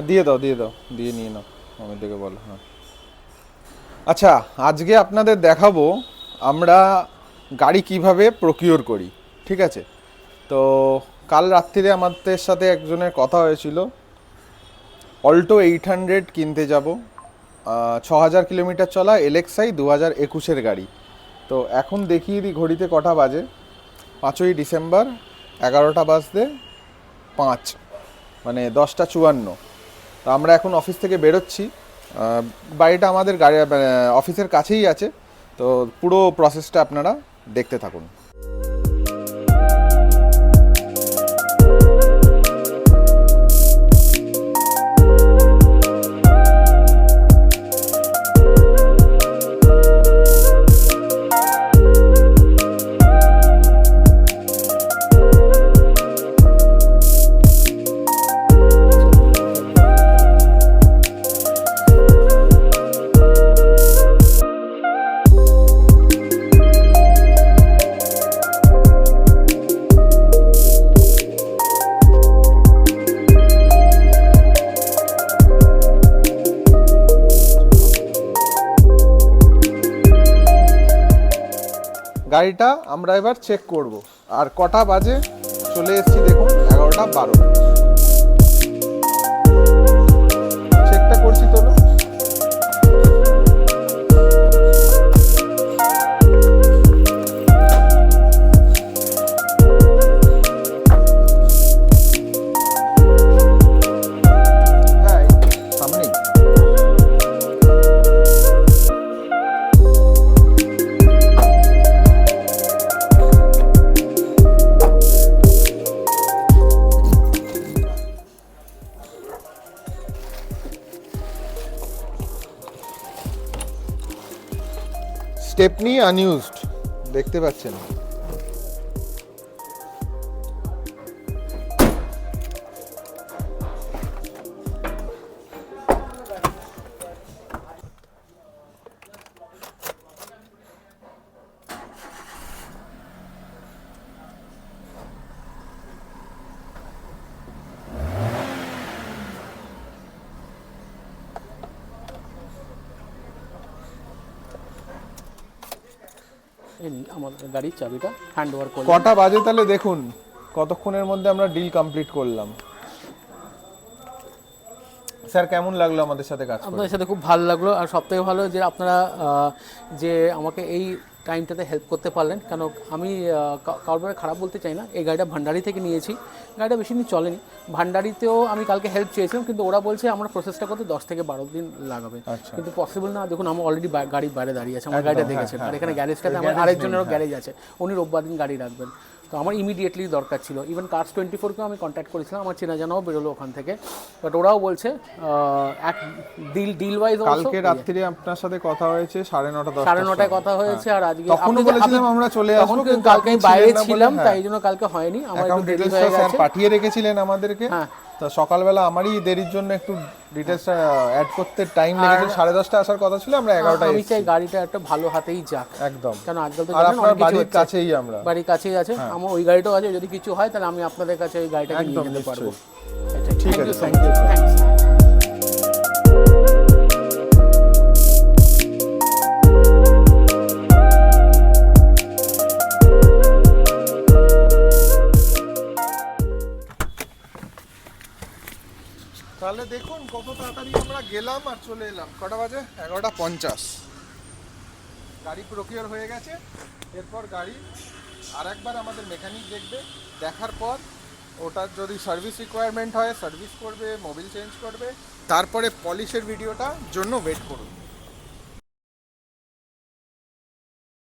দিয়ে দাও দিয়ে নিয়ে নাও আমার থেকে বলো। হ্যাঁ আচ্ছা, আজকে আপনাদের দেখাবো আমরা গাড়ি কিভাবে প্রকিউর করি, ঠিক আছে? তো কাল রাত্রিরে আমাদের সাথে একজনের কথা হয়েছিল, অল্টো 800 কিনতে যাব, 6000 কিলোমিটার চলা এলএক্সআই 2021-এর গাড়ি। তো এখন দেখিয়ে দিই ঘড়িতে কটা বাজে, 5ই ডিসেম্বর, 11টা বাজতে 5, মানে 10টা 54। তো আমরা এখন অফিস থেকে বেরোচ্ছি। বাড়িটা আমাদের গাড়ি অফিসের কাছেই আছে। তো পুরো প্রসেসটা আপনারা দেখতে থাকুন। গাড়িটা আমরা এবার চেক করব। আর কটা বাজে চলে এসেছি দেখুন, 11টা 12। চেকটা করছি তো। হ্যাঁ সামনেই। স্টেপনি আনইউজড দেখতে পাচ্ছেন। আমাদের গাড়ির চাবিটা হ্যান্ড ওভার করলাম। কটা বাজে তাহলে দেখুন, কতক্ষণের মধ্যে আমরা ডিল কমপ্লিট করলাম। স্যার কেমন লাগলো আমাদের সাথে কাজ করে? আপনাদের সাথে খুব ভালো লাগলো। আর সবথেকে ভালো যে আপনারা যে আমাকে এই টাইমটাতে হেল্প করতে পারলেন। কেন আমি কারোর খারাপ বলতে চাই না, এই গাড়িটা ভান্ডারি থেকে নিয়েছি, গাড়িটা বেশি দিন চলেনি। ভান্ডারিতেও আমি কালকে হেল্প চেয়েছিলাম, কিন্তু ওরা বলছে আমার প্রসেসটা করতে 10 থেকে 12 দিন লাগাবে। কিন্তু পসিবল না। দেখুন আমার অলরেডি গাড়ি বাইরে দাঁড়িয়ে আছে, আমার গাড়িটা দেখেছেন। আর এখানে গ্যারেজটাতে আমার আরেকজনেরও গ্যারেজ আছে, উনি রোববার দিন গাড়ি রাখবেন। তো আমার ইমিডিয়েটলি দরকার ছিল। ইভেন কার্স 24কেও আমি কন্ট্যাক্ট করেছিলাম, আমার চেনা জানাও বেরোলো ওখান থেকে। বাট ওরাও বলছে এক ডিল ওয়াইজ কালকে রাত্রিরে আপনার সাথে কথা হয়েছে 9:30 9:30 কথা হয়েছে। আর আজকে তখনও বলেছিলাম আমরা চলে আসবো, কিন্তু কালকে বাইরে ছিলাম, তাই জন্য কালকে হয়নি। আমার একটু দেরি হয়ে স্যার গেছে। পাঠিয়ে রেখেছিলেন আমাদেরকে। হ্যাঁ, তো সকালবেলা আমারই দেরির জন্য একটু ডিটেইলসটা অ্যাড করতে টাইম লেগেছে। 10:30 আসার কথা ছিল, আমরা 11টায় আমি চাই গাড়িটা একটা ভালো হাতেই যাক একদম। কারণ আজকাল তো আর জানেন আপনার অনেক কিছু বাড়ির হচ্ছে। কাছেই আমরা, বাড়ির কাছেই আছে আমার ওই গাড়িটাও আছে। যদি কিছু হয় তাহলে আমি আপনাদের কাছে ওই গাড়িটাকে নিয়ে যেতে পারবো। ঠিক আছে, থ্যাংক ইউ। তাহলে দেখুন কত তাড়াতাড়ি আমরা গেলাম আর চলে এলাম। কটা বাজে? 11:50। গাড়ি প্রকিউর হয়ে গেছে। এরপর গাড়ি আর একবার আমাদের মেকানিক দেখবে, দেখার পর ওটার যদি সার্ভিস রিকোয়ারমেন্ট হয় সার্ভিস করবে, মোবিল চেঞ্জ করবে, তারপরে পলিশের ভিডিওটার জন্য ওয়েট করুন।